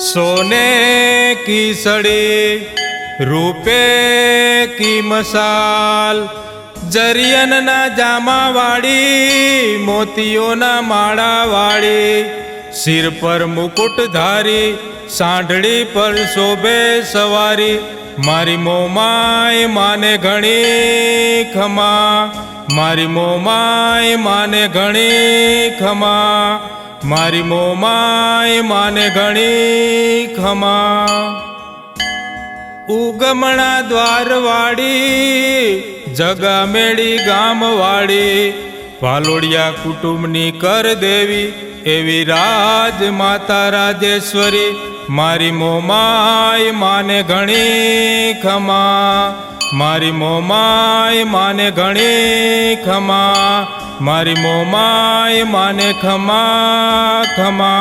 सोने की सड़ी रूपे की मसाल, जरियन ना जामा वाड़ी मोतियों ना माड़ा वाड़ी, सिर पर मुकुट धारी सांढड़ी पर शोभे सवारी, मारी मोमाय माने घणी खमा, मारी मोमाय माने घणी खमा, मारी मोमाय माने घणी खमा। उगमणा द्वार वाड़ी जगा मेड़ी गाम वाड़ी, पालोड़िया कुटुंबनी कर देवी एवी राज माता राजेश्वरी, मारी मोमाय माने घणी खमा, मारी मोमाय माने घणी खमा, मारी मोमाय माने खमा खमा।